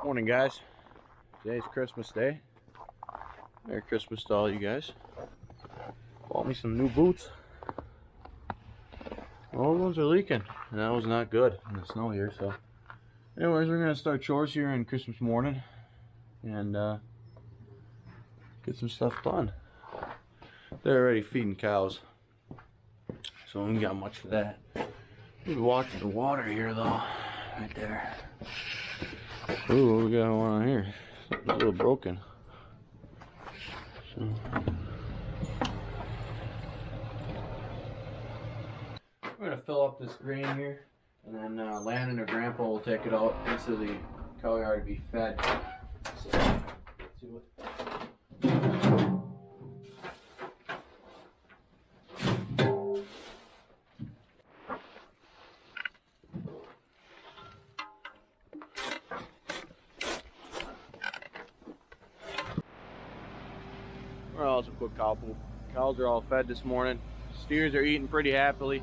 Morning, guys. Today's Christmas Day. Merry Christmas to all you guys. Bought me some new boots. All ones are leaking, and that was not good in the snow here. So, anyways, we're gonna start chores here on Christmas morning and get some stuff done. They're already feeding cows, so we ain't got much for that. We watching the water here, though, right there. Ooh, what we got one on here? It's a little broken. So, we're gonna fill up this grain here, and then Landon or Grandpa will take it out into the cow yard to be fed. So, let's see what. We're also quick cow poop. Cows are all fed this morning. Steers are eating pretty happily.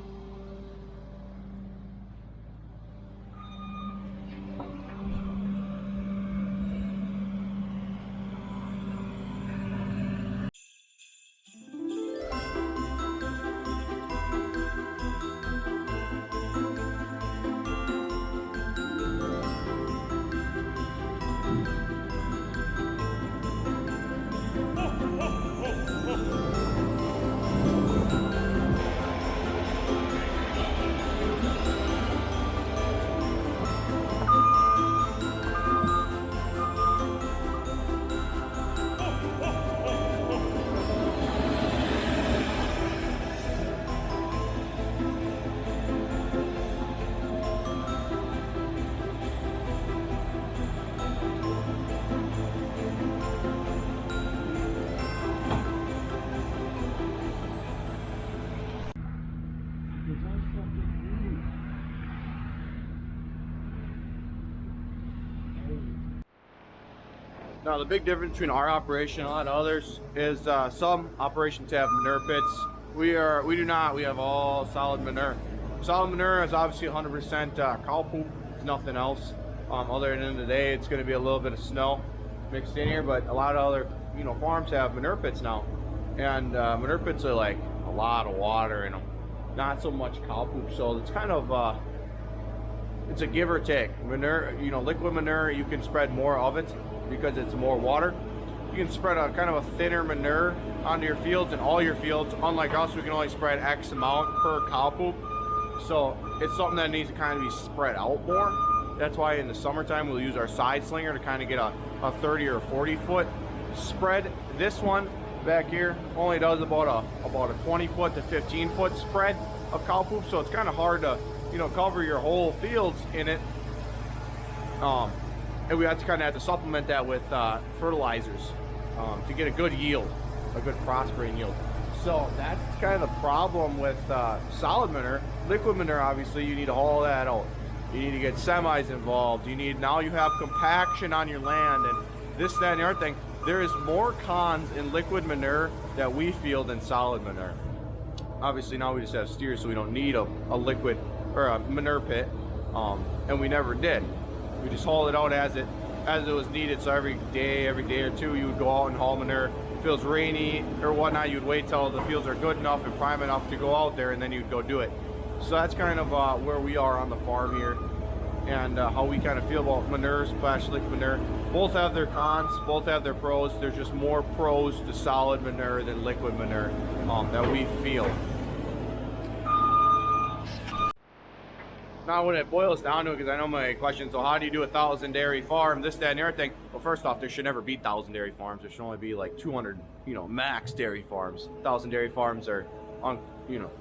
Now the big difference between our operation and a lot of others is some operations have manure pits. We do not. We have all solid manure. Solid manure is obviously 100% cow poop. It's nothing else. Other than the day, it's going to be a little bit of snow mixed in here. But a lot of other farms have manure pits now, and manure pits are like a lot of water in them, not so much cow poop. So it's kind of it's a give or take. Manure, liquid manure, you can spread more of it because it's more water. You can spread a kind of a thinner manure onto your fields and all your fields. Unlike us, we can only spread X amount per cow poop. So it's something that needs to kind of be spread out more. That's why in the summertime we'll use our side slinger to kind of get a 30 or 40 foot spread. This one back here only does about a 20 foot to 15 foot spread of cow poop. So it's kind of hard to cover your whole fields in it. And we have to supplement that with fertilizers to get a good yield, a good prospering yield. So that's kind of the problem with solid manure. Liquid manure, obviously, you need to haul that out. You need to get semis involved. Now you have compaction on your land and this, that, and the other thing. There is more cons in liquid manure that we feel than solid manure. Obviously, now we just have steers, so we don't need a liquid or a manure pit, and we never did. We just haul it out as it was needed. So every day or two, you would go out and haul manure. If it was rainy or whatnot, you'd wait till the fields are good enough and prime enough to go out there, and then you'd go do it. So that's kind of where we are on the farm here, and how we kind of feel about manure / liquid manure. Both have their cons, both have their pros. There's just more pros to solid manure than liquid manure that we feel. Now when it boils down to it, because I know my question, so how do you do 1,000 dairy farm, this, that, and everything? Well, first off, there should never be 1,000 dairy farms. There should only be like 200, max dairy farms. 1,000 dairy farms are on,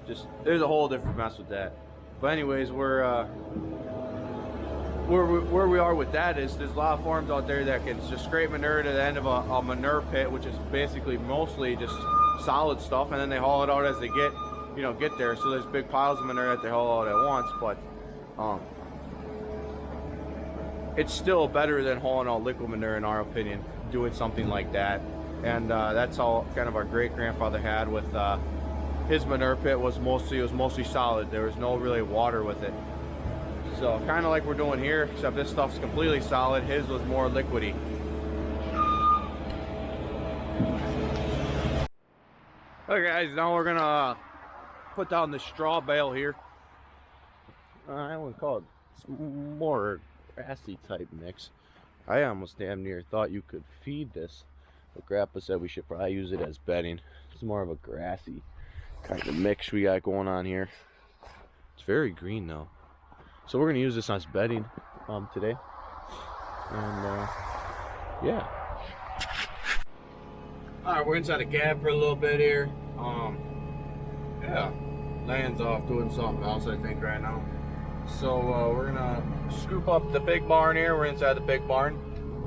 just, there's a whole different mess with that. But anyways, where we are with that is there's a lot of farms out there that can just scrape manure to the end of a manure pit, which is basically mostly just solid stuff, and then they haul it out as they get there. So there's big piles of manure that they haul out at once, but it's still better than hauling out liquid manure, in our opinion, doing something like that. And that's how kind of our great grandfather had with his manure pit. Was mostly solid. There was no really water with it. So kind of like we're doing here, except this stuff's completely solid. His was more liquidy. Okay guys, now we're gonna put down the straw bale here. I wouldn't call it, it's more grassy type mix. I almost damn near thought you could feed this, but Grandpa said we should probably use it as bedding. It's more of a grassy kind of mix we got going on here. It's very green though. So we're gonna use this as bedding today. And yeah. Alright, we're inside a cab for a little bit here. Yeah, Land's off doing something else I think right now. So we're gonna scoop up the big barn here. We're inside the big barn.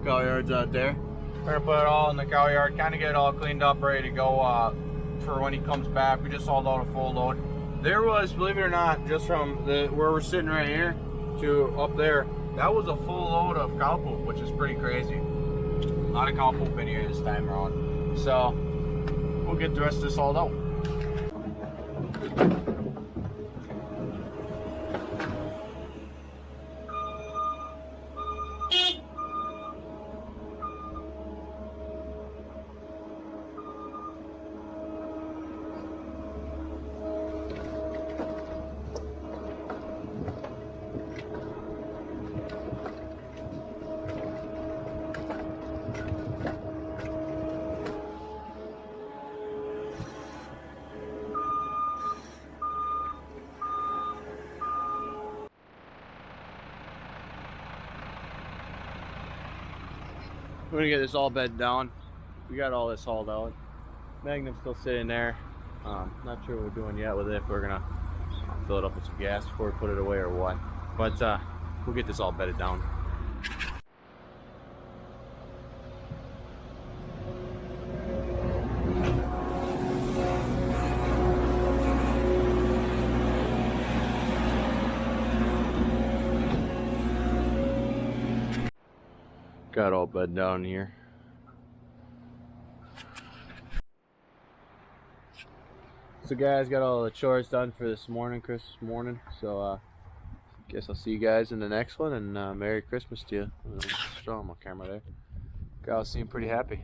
Cow yard's out there. We're gonna put it all in the cow yard, kind of get it all cleaned up, ready to go for when he comes back. We just hauled out a full load. There was, believe it or not, just from where we're sitting right here to up there, that was a full load of cow poop, which is pretty crazy. A lot of cow poop in here this time around. So we'll get the rest of this hauled out. We're gonna get this all bedded down. We got all this hauled out. Magnum's still sitting there. Not sure what we're doing yet with it, if we're gonna fill it up with some gas before we put it away or what. But we'll get this all bedded down. Got all bedded down here. So guys, got all the chores done for this morning, Christmas morning. So guess I'll see you guys in the next one, and Merry Christmas to you. Show them on camera there. Guys seem pretty happy.